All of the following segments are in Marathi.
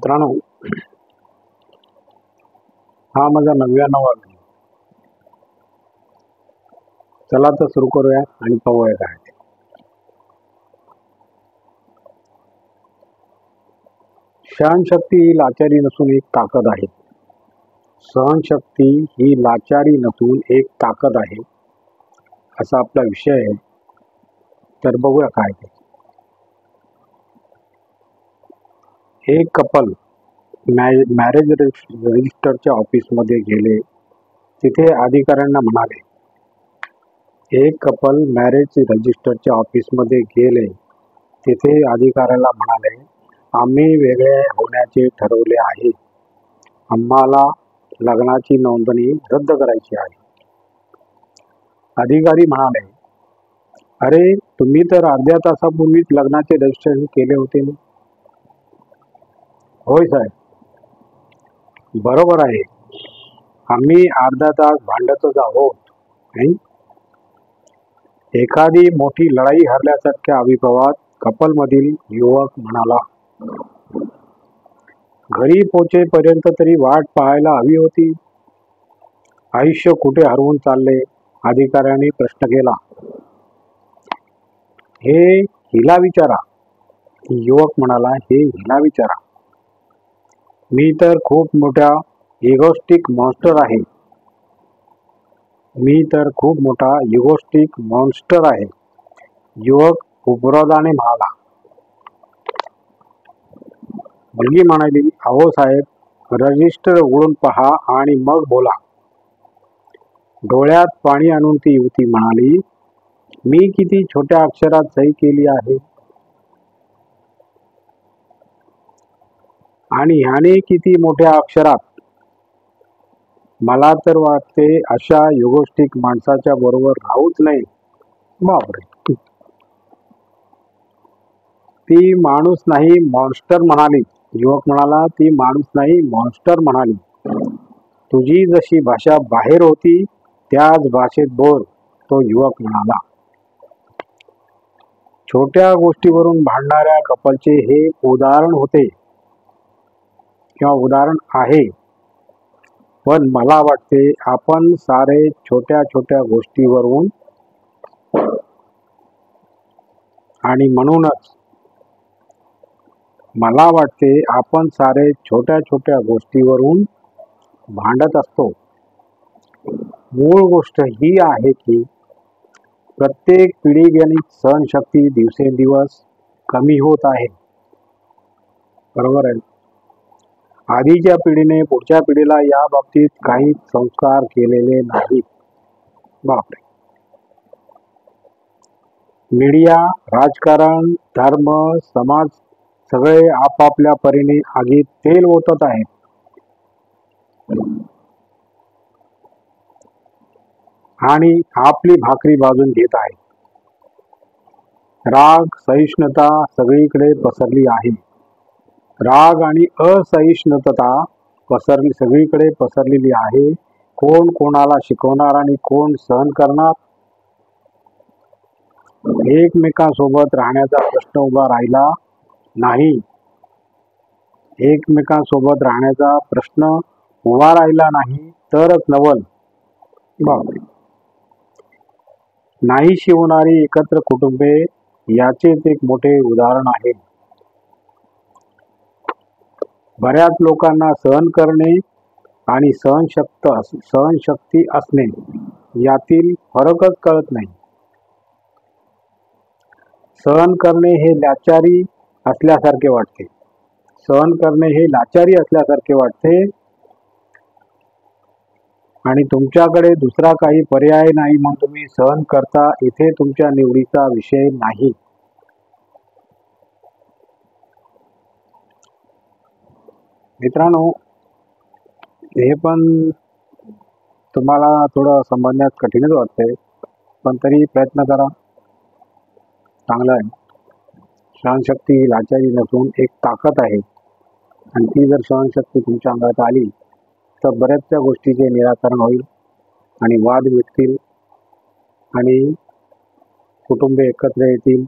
मित्रांनो, हा माझा 99वा व्हिडिओ. चला तर सुरू करूया आणि पाहूया काय ते. सहनशक्ती ही लाचारी नसून एक ताकद आहे. सहनशक्ती ही लाचारी नसून एक ताकद आहे, असा आपला विषय आहे. तर बघूया काय ते. एक कपल मॅरेज रजिस्टरच्या ऑफिसमध्ये गेले. तिथे अधिकाऱ्यांना म्हणाले, एक कपल मॅरेज रजिस्टरच्या ऑफिसमध्ये गेले. तिथे अधिकाऱ्याला म्हणाले, आम्ही वेगळे होण्याचे ठरवले आहे. आम्हाला लग्नाची नोंदणी रद्द करायची आहे. अधिकारी म्हणाले, अरे तुम्ही तर अर्ध्या तासापूर्वीच लग्नाचे रजिस्ट्रेशन केले होते ना. होय साहेब, बरोबर आहे. आम्ही अर्धा तास भांडतच आहोत. नाही, एखादी मोठी लढाई हरल्यासारख्या अभिभावात कपलमधील युवक म्हणाला, घरी पोहोचेपर्यंत तरी वाट पाहायला हवी होती. आयुष्य कुठे हरवून चालले? अधिकाऱ्याने प्रश्न केला. हे हिला विचारा. युवक म्हणाला, हे हिला विचारा. मी तर खूप मोठा इगोस्टिक मॉन्स्टर आहे. मी तर खूप मोठा इगोस्टिक मॉन्स्टर आहे. युवक उपरोधाने म्हणाला. मुलगी म्हणाली, अहो साहेब, रजिस्टर उघडून पहा आणि मग बोला. डोळ्यात पाणी आणून ती युवती म्हणाली, मी किती छोट्या अक्षरात सही केली आहे आणि ह्याने किती मोठ्या अक्षरात. मला तर वाटते अशा युगोस्टिक माणसाच्या बरोबर राहूच नाही. बापरे. ती माणूस नाही मॉन्स्टर म्हणाली. युवक म्हणाला, ती माणूस नाही मॉन्स्टर म्हणाली. तुझी जशी भाषा बाहेर होती त्याच भाषेत बोल, तो युवक म्हणाला. छोट्या गोष्टीवरून भांडणाऱ्या कपलचे हे उदाहरण होते किंवा उदाहरण आहे. पण मला वाटते आपण सारे छोट्या छोट्या गोष्टीवरून आणि म्हणूनच मला वाटते आपण सारे छोट्या छोट्या गोष्टीवरून भांडत असतो. मूळ गोष्ट ही आहे की प्रत्येक पिढीगणिक सहनशक्ती दिवसेंदिवस कमी होत आहे. बरोबर आहे. आधीच्या पिढीने पुढच्या पिढीला या बाबतीत काही संस्कार केलेले नाहीत. बापरे. मीडिया, राजकारण, धर्म, समाज सगळे आपापल्या परीने आगीत तेल ओतत आहेत. आणि आपली भाकरी भाजून घेत आहेत. राग, सहिष्णुता सगळीकडे पसरली आहे. राग आणि असहिष्णुता सगळीकडे पसरलेली आहे. कोण कोणाला शिकवणार आणि कोण सहन करणार? एकमेकांसोबत राहण्याचा प्रश्न उभा राहिला नाही. एकमेकांसोबत राहण्याचा प्रश्न उभा राहिला नाही तरच नवल. बापरे. नाहीशी होणारी एकत्र कुटुंबे याचेच एक मोठे उदाहरण आहे. बऱ्याच लोकांना सहन करणे आणि सहनशक्ती असणे यातील फरकच कळत नाही. सहन करणे हे लाचारी असल्यासारखे वाटते. सहन करणे हे लाचारी असल्यासारखे वाटते आणि तुमच्याकडे दुसरा काही पर्याय नाही म्हणून तुम्ही सहन करता. इथे तुमच्या निवडीचा विषय नाही. मित्रांनो, हे पण तुम्हाला थोडं समजण्यात कठीणच वाटतंय, पण तरी प्रयत्न करा. चांगलं आहे. सहनशक्ती ही लाचारी नसून एक ताकद आहे आणि ती जर सहनशक्ती तुमच्या अंगात आली तर बऱ्याचशा गोष्टीचे निराकरण होईल आणि वाद मिटतील आणि कुटुंबे एकत्र येतील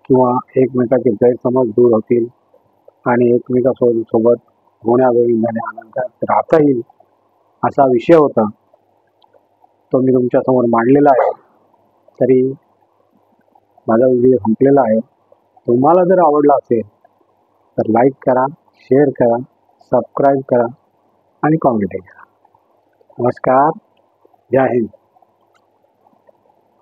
किंवा एकमेकाचे गैरसमज दूर होतील. आणि एकमेकांसोबत गुण्यागोविंदाने आनंदात राहता येईल असा विषय होता, तो मी तुमच्यासमोर मांडलेला आहे. तरी माझा व्हिडिओ संपलेला आहे. तुम्हाला जर आवडला असेल तर लाईक करा, शेअर करा, सबस्क्राईब करा आणि कॉमेंट करा. नमस्कार. जय हिंद.